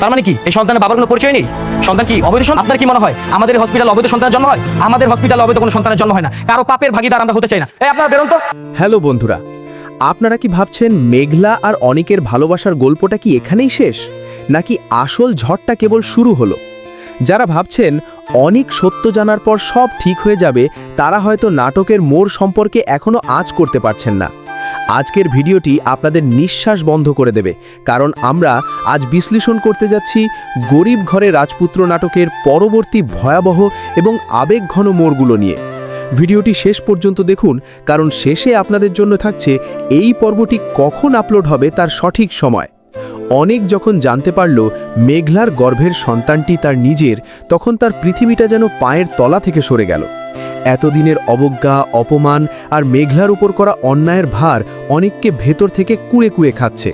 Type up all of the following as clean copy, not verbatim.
তার মানে কি এই সন্তানের বাবার কোনো পরিচয় নেই? সন্তান কি অবৈধ সন্তান? আপনার কি মনে হয় আমাদের হসপিটালে অবৈধ সন্তানের জন্ম হয়? আমাদের হসপিটালে অবৈধ কোনো সন্তানের জন্ম হয় না। কারো পাপের ভাগীদার আমরা হতে চাই না। আপনারা বেরোন তো। হ্যালো বন্ধুরা, আপনারা কি ভাবছেন মেঘলা আর অনিকের ভালোবাসার গল্পটা কি এখানেই শেষ, নাকি আসল ঝড়টা কেবল শুরু হলো? যারা ভাবছেন অনিক সত্য জানার পর সব ঠিক হয়ে যাবে, তারা হয়তো নাটকের মোড় সম্পর্কে এখনো আঁচ করতে পারছেন না। আজকের ভিডিওটি আপনাদের নিঃশ্বাস বন্ধ করে দেবে, কারণ আমরা আজ বিশ্লেষণ করতে যাচ্ছি গরিব ঘরে রাজপুত্র নাটকের পরবর্তী ভয়াবহ এবং আবেগঘন মোড়গুলো নিয়ে। ভিডিওটি শেষ পর্যন্ত দেখুন, কারণ শেষে আপনাদের জন্য থাকছে এই পর্বটি কখন আপলোড হবে তার সঠিক সময়। অনেক যখন জানতে পারল মেঘলার গর্ভের সন্তানটি তার নিজের, তখন তার পৃথিবীটা যেন পায়ের তলা থেকে সরে গেল। এতদিনের অবজ্ঞা, অপমান আর মেঘলার উপর করা অন্যায়ের ভার অনেককে ভেতর থেকে কুড়ে কুড়ে খাচ্ছে।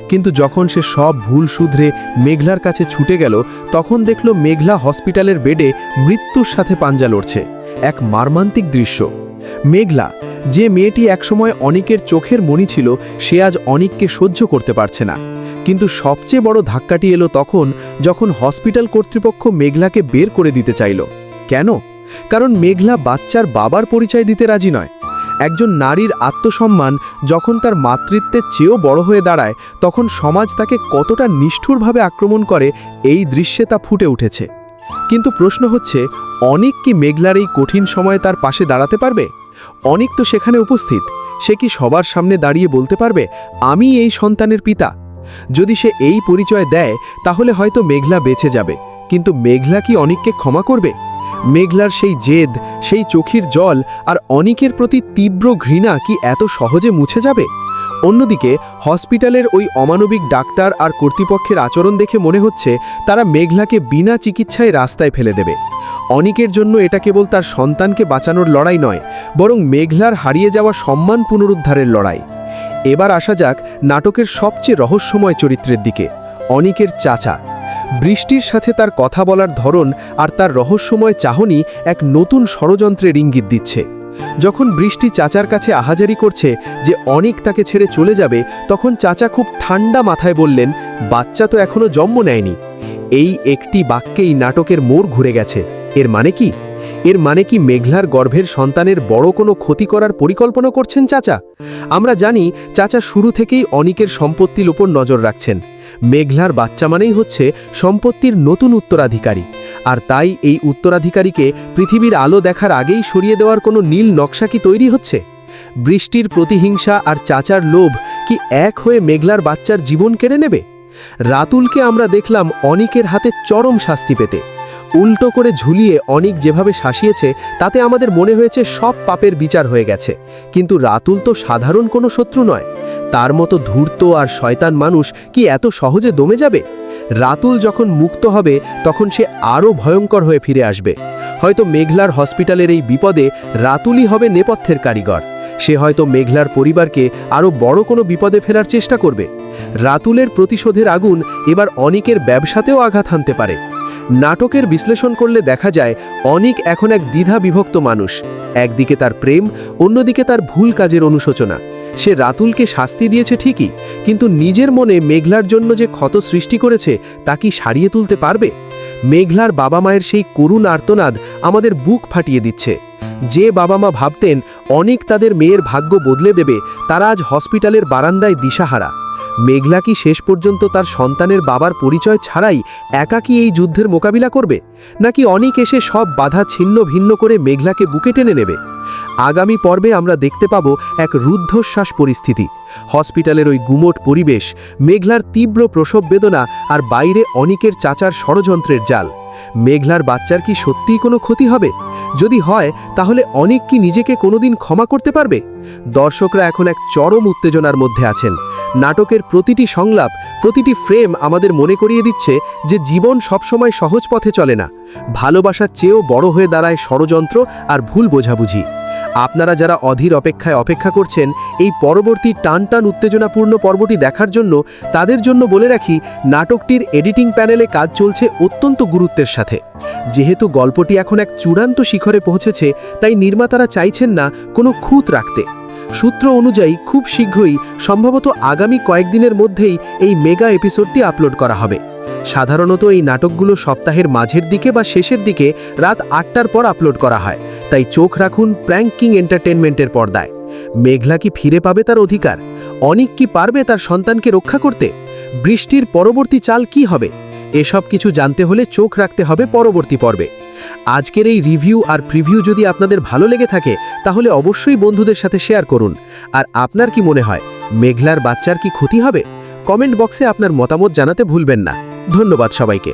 কিন্তু যখন সে সব ভুল শুধরে মেঘলার কাছে ছুটে গেল, তখন দেখল মেঘলা হসপিটালের বেডে মৃত্যুর সাথে পাঞ্জা লড়ছে। এক মর্মান্তিক দৃশ্য। মেঘলা, যে মেয়েটি একসময় অনিকের চোখের মণি ছিল, সে আজ অনিককে সহ্য করতে পারছে না। কিন্তু সবচেয়ে বড় ধাক্কাটি এলো তখন, যখন হসপিটাল কর্তৃপক্ষ মেঘলাকে বের করে দিতে চাইল। কেন? কারণ মেঘলা বাচ্চার বাবার পরিচয় দিতে রাজি নয়। একজন নারীর আত্মসম্মান যখন তার মাতৃত্বের চেয়েও বড় হয়ে দাঁড়ায়, তখন সমাজ তাকে কতটা নিষ্ঠুরভাবে আক্রমণ করে, এই দৃশ্যে তা ফুটে উঠেছে। কিন্তু প্রশ্ন হচ্ছে, অনিক কি মেঘলার এই কঠিন সময়ে তার পাশে দাঁড়াতে পারবে? অনিক তো সেখানে উপস্থিত। সে কি সবার সামনে দাঁড়িয়ে বলতে পারবে, আমি এই সন্তানের পিতা? যদি সে এই পরিচয় দেয়, তাহলে হয়তো মেঘলা বেঁচে যাবে। কিন্তু মেঘলা কি অনিককে ক্ষমা করবে? মেঘলার সেই জেদ, সেই চোখের জল আর অনিকের প্রতি তীব্র ঘৃণা কি এত সহজে মুছে যাবে? অন্যদিকে হসপিটালের ওই অমানবিক ডাক্তার আর কর্তৃপক্ষের আচরণ দেখে মনে হচ্ছে তারা মেঘলাকে বিনা চিকিৎসায় রাস্তায় ফেলে দেবে। অনিকের জন্য এটা কেবল তার সন্তানকে বাঁচানোর লড়াই নয়, বরং মেঘলার হারিয়ে যাওয়া সম্মান পুনরুদ্ধারের লড়াই। এবার আসা যাক নাটকের সবচেয়ে রহস্যময় চরিত্রের দিকে, অনিকের চাচা। বৃষ্টির সাথে তার কথা বলার ধরন আর তার রহস্যময় চাহনি এক নতুন ষড়যন্ত্রের ইঙ্গিত দিচ্ছে। যখন বৃষ্টি চাচার কাছে আহাজারি করছে যে অনিক তাকে ছেড়ে চলে যাবে, তখন চাচা খুব ঠান্ডা মাথায় বললেন, বাচ্চা তো এখনো জন্ম নেয়নি। এই একটি বাক্যেই নাটকের মোড় ঘুরে গেছে। এর মানে কি? এর মানে কি মেঘলার গর্ভের সন্তানের বড় কোনো ক্ষতি করার পরিকল্পনা করছেন চাচা? আমরা জানি চাচা শুরু থেকেই অনিকের সম্পত্তির উপর নজর রাখছেন। মেঘলার বাচ্চা মানেই হচ্ছে সম্পত্তির নতুন উত্তরাধিকারী, আর তাই এই উত্তরাধিকারীকে পৃথিবীর আলো দেখার আগেই সরিয়ে দেওয়ার কোনো নীল নকশা কি তৈরি হচ্ছে? বৃষ্টির প্রতিহিংসা আর চাচার লোভ কি এক হয়ে মেঘলার বাচ্চার জীবন কেড়ে নেবে? রাতুলকে আমরা দেখলাম অনিকের হাতে চরম শাস্তি পেতে। উল্টো করে ঝুলিয়ে অনিক যেভাবে শাসিয়েছে, তাতে আমাদের মনে হয়েছে সব পাপের বিচার হয়ে গেছে। কিন্তু রাতুল তো সাধারণ কোনো শত্রু নয়। তার মতো ধূর্ত আর শয়তান মানুষ কি এত সহজে দমে যাবে? রাতুল যখন মুক্ত হবে, তখন সে আরও ভয়ঙ্কর হয়ে ফিরে আসবে। হয়তো মেঘলার হসপিটালের এই বিপদে রাতুলই হবে নেপথ্যের কারিগর। সে হয়তো মেঘলার পরিবারকে আরও বড় কোনো বিপদে ফেলার চেষ্টা করবে। রাতুলের প্রতিশোধের আগুন এবার অনিকের ব্যবসাতেও আঘাত হানতে পারে। নাটকের বিশ্লেষণ করলে দেখা যায় অনিক এখন এক দ্বিধা বিভক্ত মানুষ। একদিকে তার প্রেম, অন্যদিকে তার ভুল কাজের অনুশোচনা। সে রাতুলকে শাস্তি দিয়েছে ঠিকই, কিন্তু নিজের মনে মেঘলার জন্য যে ক্ষত সৃষ্টি করেছে, তা কি সারিয়ে তুলতে পারবে? মেঘলার বাবা মায়ের সেই করুণ আর্তনাদ আমাদের বুক ফাটিয়ে দিচ্ছে। যে বাবা মা ভাবতেন অনিক তাদের মেয়ের ভাগ্য বদলে দেবে, তারা আজ হসপিটালের বারান্দায় দিশাহারা। মেঘলা কি শেষ পর্যন্ত তার সন্তানের বাবার পরিচয় ছাড়াই একাকী এই যুদ্ধের মোকাবিলা করবে, নাকি অনিক এসে সব বাধা ছিন্ন ভিন্ন করে মেঘলাকে বুকে টেনে নেবে? আগামী পর্বে আমরা দেখতে পাব এক রুদ্ধশ্বাস পরিস্থিতি, হসপিটালের ওই গুমোট পরিবেশ, মেঘলার তীব্র প্রসব বেদনা আর বাইরে অনিকের চাচার ষড়যন্ত্রের জাল। মেঘলার বাচ্চার কি সত্যিই কোনো ক্ষতি হবে? যদি হয়, তাহলে অনিক কি নিজেকে কোনোদিন ক্ষমা করতে পারবে? দর্শকরা এখন এক চরম উত্তেজনার মধ্যে আছেন। নাটকের প্রতিটি সংলাপ, প্রতিটি ফ্রেম আমাদের মনে করিয়ে দিচ্ছে যে জীবন সবসময় সহজ পথে চলে না। ভালোবাসার চেয়েও বড় হয়ে দাঁড়ায় ষড়যন্ত্র আর ভুল বোঝাবুঝি। আপনারা যারা অধীর অপেক্ষায় অপেক্ষা করছেন এই পরবর্তী টানটান উত্তেজনাপূর্ণ পর্বটি দেখার জন্য, তাদের জন্য বলে রাখি, নাটকটির এডিটিং প্যানেলে কাজ চলছে অত্যন্ত গুরুত্বের সাথে। যেহেতু গল্পটি এখন এক চূড়ান্ত শিখরে পৌঁছেছে, তাই নির্মাতারা চাইছেন না কোনো খুঁত রাখতে। সূত্র অনুযায়ী খুব শীঘ্রই, সম্ভবত আগামী কয়েকদিনের মধ্যেই এই মেগা এপিসোডটি আপলোড করা হবে। সাধারণত এই নাটকগুলো সপ্তাহের মাঝের দিকে বা শেষের দিকে রাত 8টার পর আপলোড করা হয়, তাই চোখ রাখুন প্র্যাঙ্ক কিং এন্টারটেনমেন্টের পর্দায়। মেঘলা কি ফিরে পাবে তার অধিকার? অনিক কি পারবে তার সন্তানকে রক্ষা করতে? বৃষ্টির পরবর্তী চাল কি হবে? এসব কিছু জানতে হলে চোখ রাখতে হবে পরবর্তী পর্বে। আজকের এই রিভিউ আর প্রিভিউ যদি আপনাদের ভালো লেগে থাকে তাহলে অবশ্যই বন্ধুদের সাথে শেয়ার করুন। আর আপনার কি মনে হয় মেঘলার বাচ্চার কি ক্ষতি হবে? কমেন্ট বক্সে আপনার মতামত জানাতে ভুলবেন না। ধন্যবাদ সবাইকে।